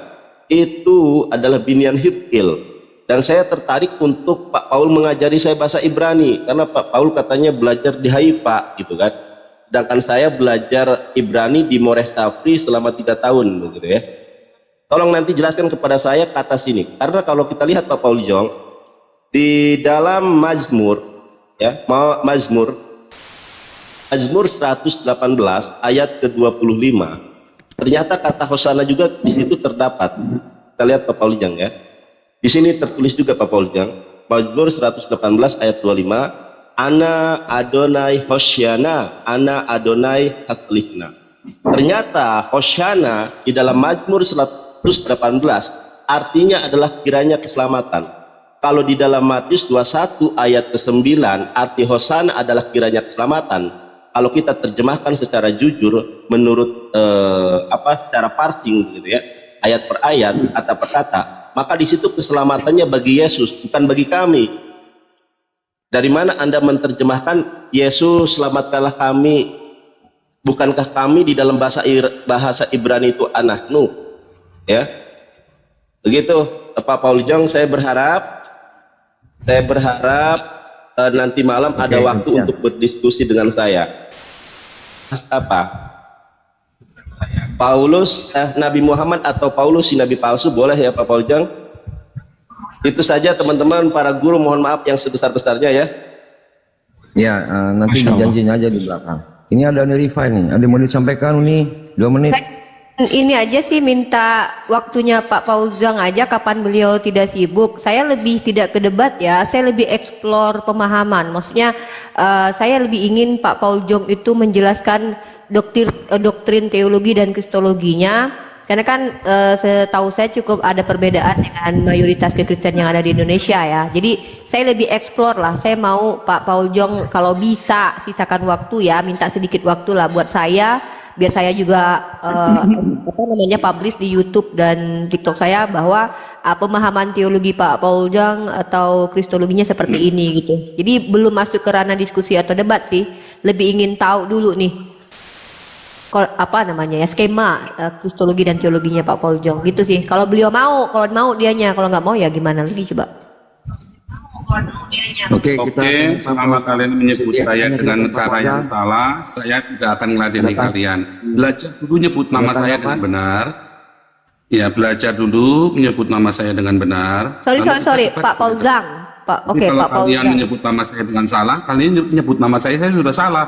itu adalah Binyan Hipkil. Dan saya tertarik untuk Pak Paul mengajari saya bahasa Ibrani karena Pak Paul katanya belajar di Haifa gitu kan. Sedangkan saya belajar Ibrani di Moreh Safri selama 3 tahun begitu ya. Tolong nanti jelaskan kepada saya kata sini. Karena kalau kita lihat Pak Paul Jong di dalam Mazmur, ya, Mazmur 118 ayat ke-25, ternyata kata Hosana juga di situ terdapat. Kita lihat Pak Paul Jong, ya. Di sini tertulis juga Pak Paul Jong, Mazmur 118 ayat 25, Ana Adonai Hoshana, Ana Adonai Hatlihna. Ternyata Hoshana di dalam Mazmur 118 artinya adalah kiranya keselamatan. Kalau di dalam Matius 21 ayat ke-9 arti Hosana adalah kiranya keselamatan. Kalau kita terjemahkan secara jujur menurut secara parsing gitu ya, ayat per ayat, kata per kata, maka di situ keselamatannya bagi Yesus, bukan bagi kami. Dari mana Anda menerjemahkan Yesus selamatkanlah kami? Bukankah kami di dalam bahasa Ibrani itu anahnu? Ya. Begitu Pak Paul Jong, saya berharap nanti malam ada waktu untuk berdiskusi dengan saya. Apa? Paulus Nabi Muhammad atau Paulus si nabi palsu, boleh ya Pak Paul Jong? Itu saja teman-teman, para guru mohon maaf yang sebesar-besarnya ya. Ya, nanti dijanjiin aja di belakang. Ini ada Rifai nih, ada mau disampaikan nih 2 menit. Ini aja sih minta waktunya Pak Paul Jong aja kapan beliau tidak sibuk. Saya lebih tidak ke debat ya, saya lebih explore pemahaman. Maksudnya saya lebih ingin Pak Paul Jong itu menjelaskan doktrin teologi dan kristologinya. Karena kan setahu saya cukup ada perbedaan dengan mayoritas kekristenan yang ada di Indonesia ya. Jadi saya lebih explore lah. Saya mau Pak Paul Jong kalau bisa sisakan waktu ya, minta sedikit waktu lah buat saya. Biar saya juga publish di YouTube dan TikTok saya bahwa pemahaman teologi Pak Paul Jong atau kristologinya seperti ini gitu. Jadi belum masuk ke ranah diskusi atau debat sih, lebih ingin tahu dulu nih skema kristologi dan teologinya Pak Paul Jong gitu sih. Kalau beliau mau, kalau mau dianya, kalau nggak mau ya gimana lagi coba. Oke, selama kalian menyebut saya dengan cara yang salah, saya tidak akan meladeni kalian. Belajar dulu nyebut nama saya dengan benar. Ya, belajar dulu menyebut nama saya dengan benar. Sorry, Pak Paul Jong. Pak Paul kalian menyebut nama saya dengan salah, kalian menyebut nama saya sudah salah.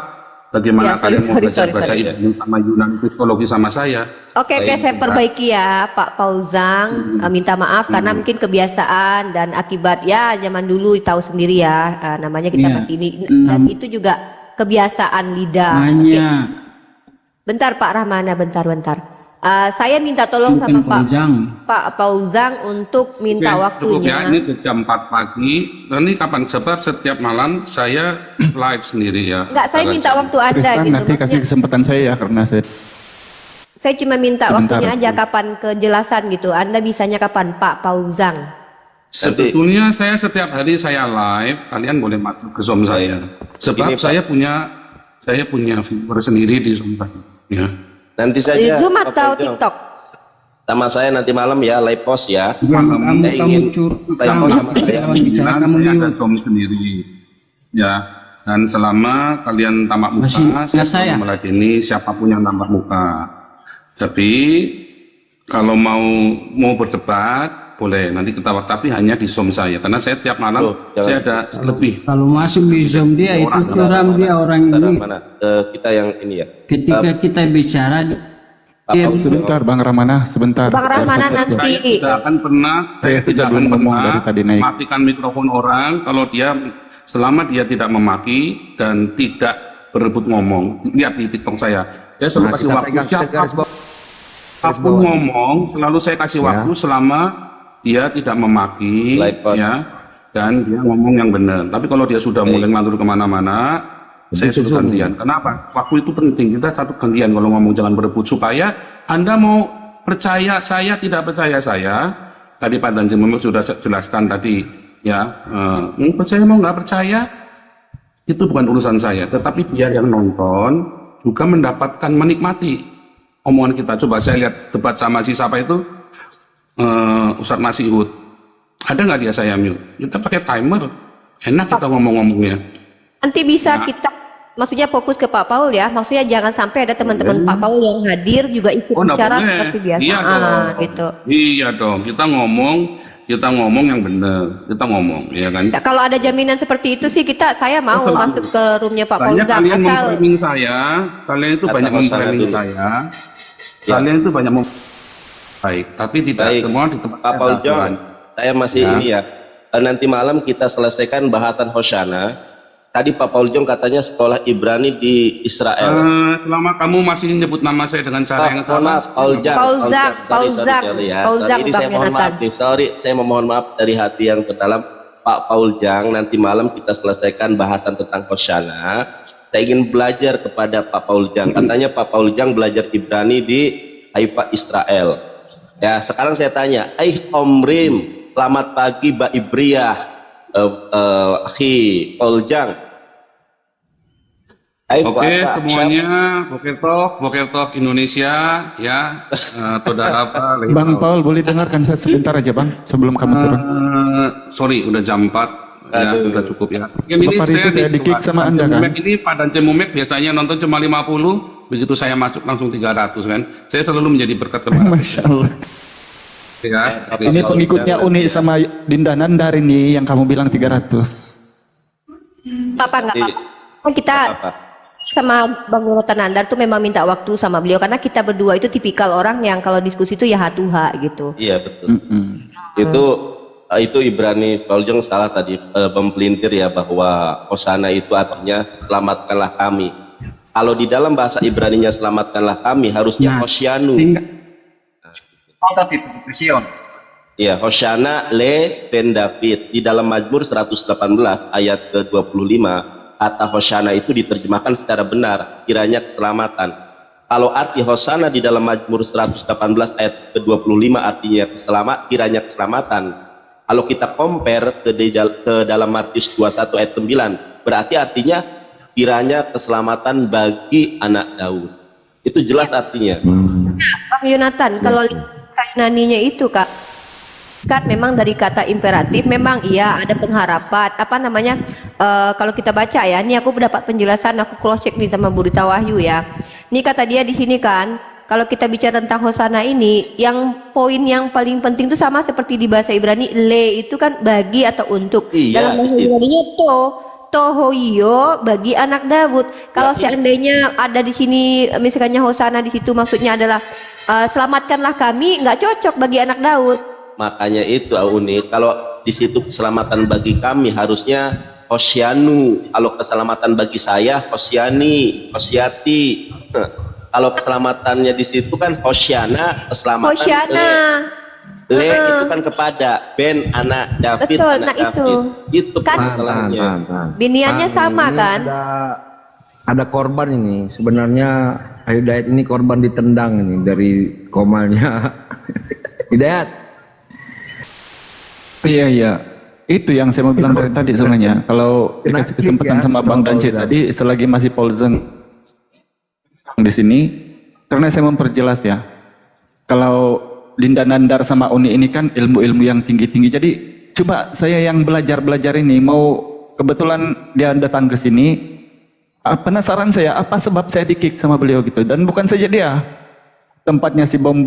bagaimana Ya, sorry, kalian mau belajar sorry. bahasa Ibrani sama Yunani Kristologi sama saya. Oke, saya perbaiki ya Pak Pauzang. Minta maaf karena mungkin kebiasaan dan akibat ya zaman dulu tahu sendiri ya, namanya kita Iya. masih ini dan itu juga kebiasaan lidah. Oke. Hanya Bentar Pak Rahmana, bentar. Saya minta tolong bukan sama Pauzang. Pak Pauzang untuk minta Oke, cukup ya, waktunya. ini jam 4 pagi. Ini kapan? Sebab setiap malam saya live sendiri ya. Enggak, saya minta waktu Anda Tristan, gitu. nanti kasih Maksudnya, kesempatan saya ya, karena saya cuma minta Sebentar. waktunya aja kapan kejelasan gitu. Anda bisanya kapan Pak Pauzang? Sebetulnya saya setiap hari saya live, kalian boleh masuk ke Zoom saya. Sebab Ini, Pak. saya punya viewer sendiri di Zoom saya. Ya. Nanti Di saja Zoom Pak atau Paul Jong. TikTok? sama saya nanti malam ya, live post ya. Kamu Saya ingin curang, live post sama saya. lawan bicara kamu Saya ada yuk. Zoom sendiri. Ya. Dan selama kalian tambah muka, Masih nggak saya saya? meladeni siapapun yang tambah muka. Tapi kalau mau berdebat boleh nanti kita tapi hanya di Zoom saya karena saya tiap malam Jangan. saya ada lebih. Kalau masuk di Zoom dia itu curam dia orang Bentar, ini. mana? Kita yang ini ya. Ketika kita bicara Pak dia Paul Jong. sebentar Bang Ramana, sebentar. Bang Rahmana Saya nanti. tidak akan pernah, Saya tidak sudah akan ngomong pernah dari tadi naik. matikan mikrofon orang kalau dia selama dia tidak memaki dan tidak berebut ngomong. Lihat di TikTok saya selalu kasih waktu siapapun ngomong, selalu saya kasih waktu selama dia tidak memaki, Live pod. ya, dan dia ngomong yang benar. Tapi kalau dia sudah mulai ngelantur kemana-mana, saya suruh gantian. Kenapa? Waktu itu penting. Kita satu gantian kalau ngomong, jangan berebut supaya Anda mau percaya saya, tidak percaya saya. Tadi Pak Danjen memang sudah jelaskan tadi, ya, mau percaya mau nggak percaya itu bukan urusan saya. Tetapi biar yang nonton juga mendapatkan menikmati omongan kita. Coba saya lihat debat sama si siapa itu, Ustadz Masihud. Ada nggak dia saya mute? Kita pakai timer, enak kita ngomong-ngomongnya. Nanti bisa kita, maksudnya fokus ke Pak Paul ya. Maksudnya jangan sampai ada teman-teman Pak Paul yang hadir juga ikut nggak bicara boleh. seperti biasa. Iya dong. Gitu. Iya dong. Kita ngomong yang benar. Kita ngomong, ya kan? Ya, kalau ada jaminan seperti itu sih saya mau Selalu. masuk ke roomnya Pak Banyak Pauzang. kalian Asal memframing saya, kalian itu Kata banyak Mas memframing Sanadul. saya. Ya. Kalian itu banyak baik, tapi tidak Baik. semua di tempat Pak Paul saya Jong, lakukan. saya masih Ya. ini ya. Nanti malam kita selesaikan bahasan Hoshana. Tadi Pak Paul Jong katanya sekolah Ibrani di Israel. Selama kamu masih nyebut nama saya dengan cara yang Mohon salah, maaf, Pauzang. Pauzang, Pauzang, Ini Bang saya mohon Yonatan. maaf nih, sorry, saya memohon maaf dari hati yang terdalam. Pak Pauzang, nanti malam kita selesaikan bahasan tentang Hoshana. Saya ingin belajar kepada Pak Pauzang. Katanya Pak Pauzang belajar Ibrani di Haifa, Israel. Ya, sekarang saya tanya, Omrim, selamat pagi Mbak Ibriyah, Akhi Pauzang. Oke, semuanya, Boker Talk Indonesia, ya, toda apa, Bang Paul, boleh dengarkan saya sebentar aja Bang, sebelum kamu turun. sorry, udah jam 4, ya, udah cukup ya. Mungkin ini Bapak itu saya di-kick sama Anda, kan? Ini Pak Dance Mumek biasanya nonton cuma 50, begitu saya masuk langsung 300 kan. Saya selalu menjadi berkat kepada Masya Allah. ya. Oke. Ini pengikutnya unik sama Dinda Nandar ini yang kamu bilang 300. Apa nggak apa? Kita sama Bang Yonatan Nandar tuh memang minta waktu sama beliau karena kita berdua itu tipikal orang yang kalau diskusi itu ya hatuha gitu. Iya betul. Itu Ibrani Paul Jong salah tadi mempelintir ya bahwa Hosana itu artinya selamatkanlah kami. Kalau di dalam bahasa Ibraninya selamatkanlah kami harusnya Hosyanu. Iya, Hoshana le ben David. Di dalam Mazmur 118 ayat ke-25, kata Hoshana itu diterjemahkan secara benar, kiranya keselamatan. Kalau arti Hosana di dalam Mazmur 118 ayat ke-25 artinya kiranya keselamatan. Kalau kita compare ke dalam Matius 21 ayat 9, berarti artinya kiranya keselamatan bagi anak Daud. Itu jelas artinya. Bang Yonatan, kalau Yunaninya itu Kak, kan memang dari kata imperatif memang iya ada pengharapan apa namanya kalau kita baca ya, ini aku mendapat penjelasan, aku cross check nih sama Burita Wahyu ya. Ini kata dia di sini kan, kalau kita bicara tentang Hosana ini, yang poin yang paling penting itu sama seperti di bahasa Ibrani, le itu kan bagi atau untuk. Iya, Dalam bahasa Ibraninya to tohoio bagi anak Daud. Kalau seandainya ada di sini misalnya hosana di situ maksudnya adalah selamatkanlah kami, nggak cocok bagi anak Daud. Makanya itu Uni, kalau di situ keselamatan bagi kami harusnya Hosianu. Kalau keselamatan bagi saya Hosiani, Hosiati. Kalau keselamatannya di situ kan Hosiana, keselamatan Hosiana. Itu kan kepada Ben anak David. Betul, anak nah David. Itu kan masalahnya. biniannya sama ini kan? Ada korban ini. Sebenarnya Hidayat ini korban ditendang ini dari komalnya. Hidayat. Iya iya. Itu yang saya mau bilang dari tadi sebenarnya. Kalau dikasih kesempatan sama Bang Dance tadi, selagi masih Paul Zeng di sini, karena saya memperjelas ya. Kalau Linda Nandar sama Uni ini kan ilmu-ilmu yang tinggi-tinggi. Jadi coba saya yang belajar ini mau kebetulan dia datang ke sini, penasaran saya apa sebab saya di-kick sama beliau gitu. Dan bukan saja dia, tempatnya si Bom,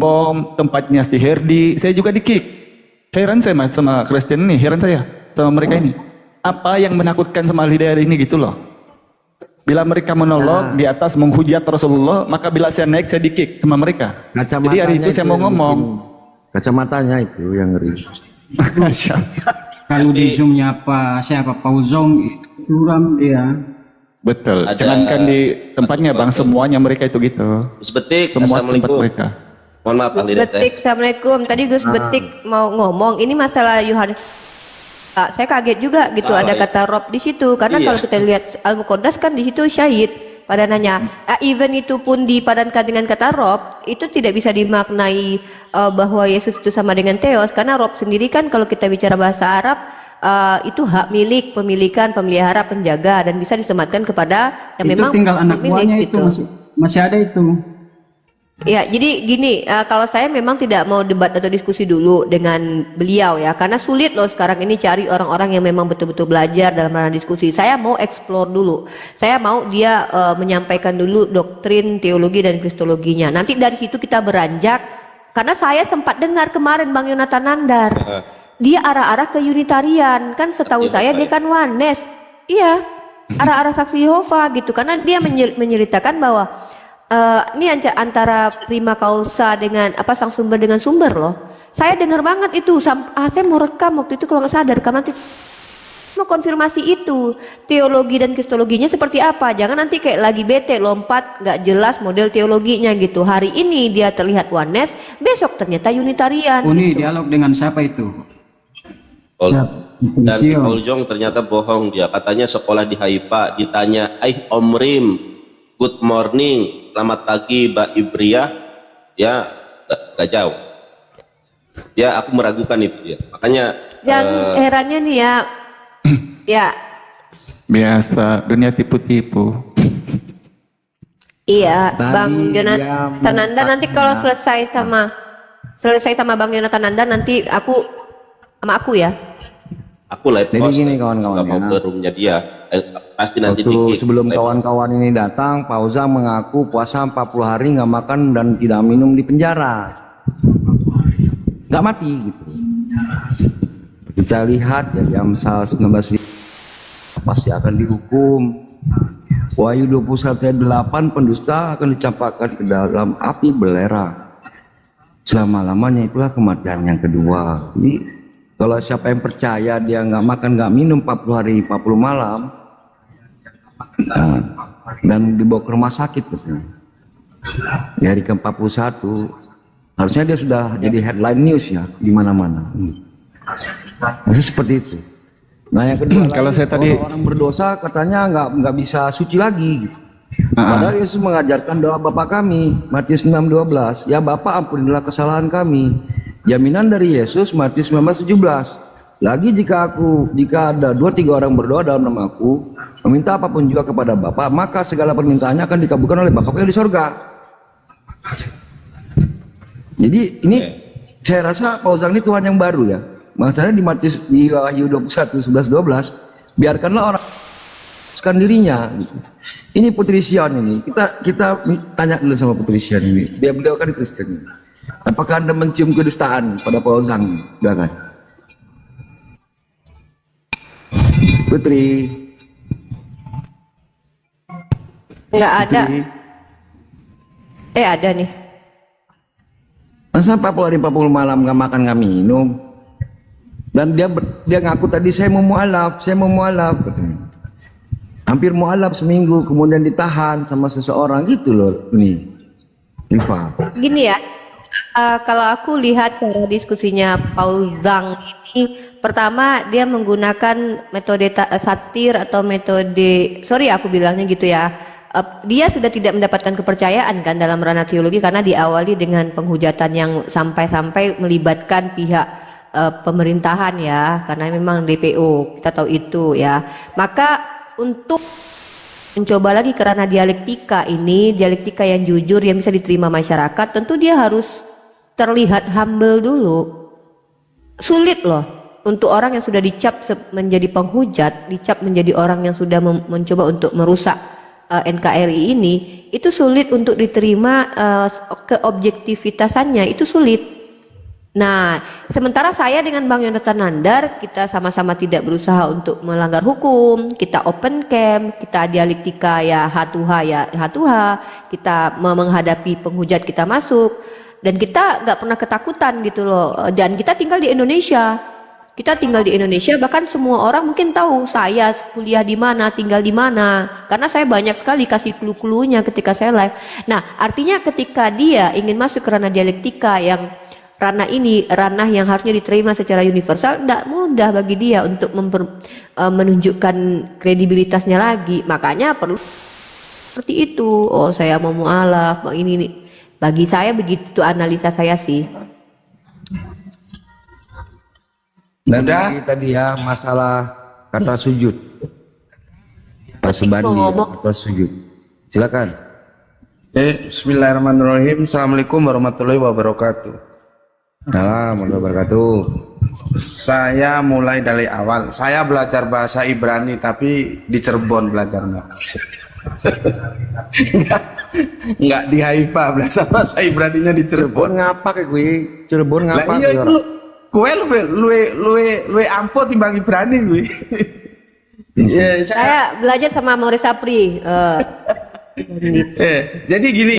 tempatnya si Herdi, saya juga di-kick. Heran saya mas sama Kristen ini, heran saya sama mereka ini. Apa yang menakutkan sama Hidayat ini gitu loh. Bila mereka menolong di atas menghujat Rasulullah, maka bila saya naik saya di-kick sama mereka. Jadi hari itu saya mau ngomong. Kacamatanya itu yang ngeri. Kalau di Zoom-nya siapa Pauzong itu suram dia. Betul. Jangankan di tempatnya Bang, semuanya mereka itu gitu. Betik, semua tempat mereka. Mohon maaf Bang Betik, assalamualaikum. Tadi Gus Betik mau ngomong ini masalah Yohanes. Saya kaget juga gitu ada kata Rob di situ karena kalau kita lihat Al-Muqaddas kan di situ syahid padanannya. Even itu pun dipadankan dengan kata Rob itu tidak bisa dimaknai bahwa Yesus itu sama dengan Theos karena Rob sendiri kan kalau kita bicara bahasa Arab itu hak milik, pemilikan, pemelihara, penjaga dan bisa disematkan kepada yang itu memang tinggal anak buahnya gitu. itu masih ada itu. Ya, jadi gini, kalau saya memang tidak mau debat atau diskusi dulu dengan beliau ya, karena sulit loh sekarang ini cari orang-orang yang memang betul-betul belajar dalam ranah diskusi. Saya mau explore dulu, saya mau dia menyampaikan dulu doktrin, teologi dan kristologinya. Nanti dari situ kita beranjak, karena saya sempat dengar kemarin Bang Yonatan Nandar, dia arah-arah ke Unitarian, kan setahu saya dia kan Oneness, iya, arah-arah saksi Yehova gitu, karena dia menceritakan bahwa ini antara prima causa dengan sang sumber dengan sumber loh. Saya dengar banget itu. Saya mau rekam waktu itu kalau nggak sadar. Nanti mau konfirmasi itu teologi dan kristologinya seperti apa. Jangan nanti kayak lagi bete lompat nggak jelas model teologinya gitu. Hari ini dia terlihat Oneness, besok ternyata Unitarian. Uni gitu. dialog dengan siapa itu? Dan Paul Jong ternyata bohong dia. Katanya sekolah di Haifa, ditanya, Omrim, good morning. Selamat pagi Mbak Ibria, ya gak jauh. Ya aku meragukan itu ya. Makanya yang herannya nih ya biasa dunia tipu-tipu. Iya, Bang Yonatan Nandar nanti kalau selesai sama Bang Yonatan Nandar nanti aku ya. Aku live jadi gini kawan-kawan mau ke roomnya dia. Pasti nanti sebelum kawan-kawan ini datang, Pauza mengaku puasa 40 hari nggak makan dan tidak minum di penjara, nggak mati gitu. Kita lihat ya Amsal 19 pasti akan dihukum. Wahyu 21 ayat 8 pendusta akan dicampakkan ke dalam api belerang. Selama-lamanya itulah kematian yang kedua. Jadi kalau siapa yang percaya dia nggak makan nggak minum 40 hari 40 malam dan dibawa ke rumah sakit katanya. Di hari ke-41 harusnya dia sudah jadi headline news ya di mana-mana. Masih seperti itu. Nah yang kedua kalau saya tadi orang berdosa katanya nggak bisa suci lagi. Padahal Yesus mengajarkan doa Bapa kami Matius 6:12. Ya Bapa ampunilah kesalahan kami. Jaminan dari Yesus Matius 19:17. Lagi jika ada 2-3 orang berdoa dalam namaku, meminta apapun juga kepada Bapa, maka segala permintaannya akan dikabulkan oleh Bapa yang di sorga. Jadi ini saya rasa Pauzang ini Tuhan yang baru ya. Maksudnya di Wahyu 21:11-12, biarkanlah orang dirinya. Gitu. Ini Putri Sion ini. Kita tanya dulu sama Putri Sion ini. Beliau kan Kristen. Apakah Anda mencium kedustaan pada Pauzang? Silakan. Putri. Nggak ada. Ada nih. Masa Pak Pol hari 40 malam nggak makan nggak minum? Dan dia ngaku tadi saya mau mualaf katanya. Hampir mualaf seminggu, kemudian ditahan sama seseorang gitu loh nih. Rifa. Gini ya, kalau aku lihat cara diskusinya Paul Zhang ini, pertama dia menggunakan metode satir atau metode, sorry aku bilangnya gitu ya, dia sudah tidak mendapatkan kepercayaan kan dalam ranah teologi karena diawali dengan penghujatan yang sampai-sampai melibatkan pihak pemerintahan ya, karena memang DPO kita tahu itu ya. Maka untuk mencoba lagi ke ranah dialektika ini, dialektika yang jujur yang bisa diterima masyarakat, tentu dia harus terlihat humble dulu. Sulit loh untuk orang yang sudah dicap menjadi penghujat, dicap menjadi orang yang sudah mencoba untuk merusak NKRI ini, itu sulit untuk diterima, keobjektivitasannya itu sulit. Nah, sementara saya dengan Bang Yonatan Nandar, kita sama-sama tidak berusaha untuk melanggar hukum, kita open camp, kita dialektika ya hatuha ya hatuha, kita menghadapi penghujat kita masuk, dan kita nggak pernah ketakutan gitu loh. Dan kita tinggal di Indonesia. Kita tinggal di Indonesia, bahkan semua orang mungkin tahu saya kuliah di mana, tinggal di mana, karena saya banyak sekali kasih clue-cluenya ketika saya live. Nah, artinya ketika dia ingin masuk ke ranah dialektika yang ranah ini, ranah yang harusnya diterima secara universal, tidak mudah bagi dia untuk menunjukkan kredibilitasnya lagi. Makanya perlu seperti itu. Oh, saya mau mualaf, bang ini nih. Bagi saya begitu analisa saya sih. Dan tadi ya masalah kata sujud. Pak Subandi kata sujud. Silakan. Bismillahirrahmanirrahim. Assalamualaikum warahmatullahi wabarakatuh. Assalamualaikum wabarakatuh. Saya mulai dari awal. Saya belajar bahasa Ibrani tapi di Cirebon belajarnya. Enggak di Haifa, belajar bahasa Ibraninya di Cirebon. Ngapa ke gue? Cirebon ngapa? Iya itu gue lu ampo timbang Ibrani gue. Saya belajar sama Maurice Sapri. Jadi gini.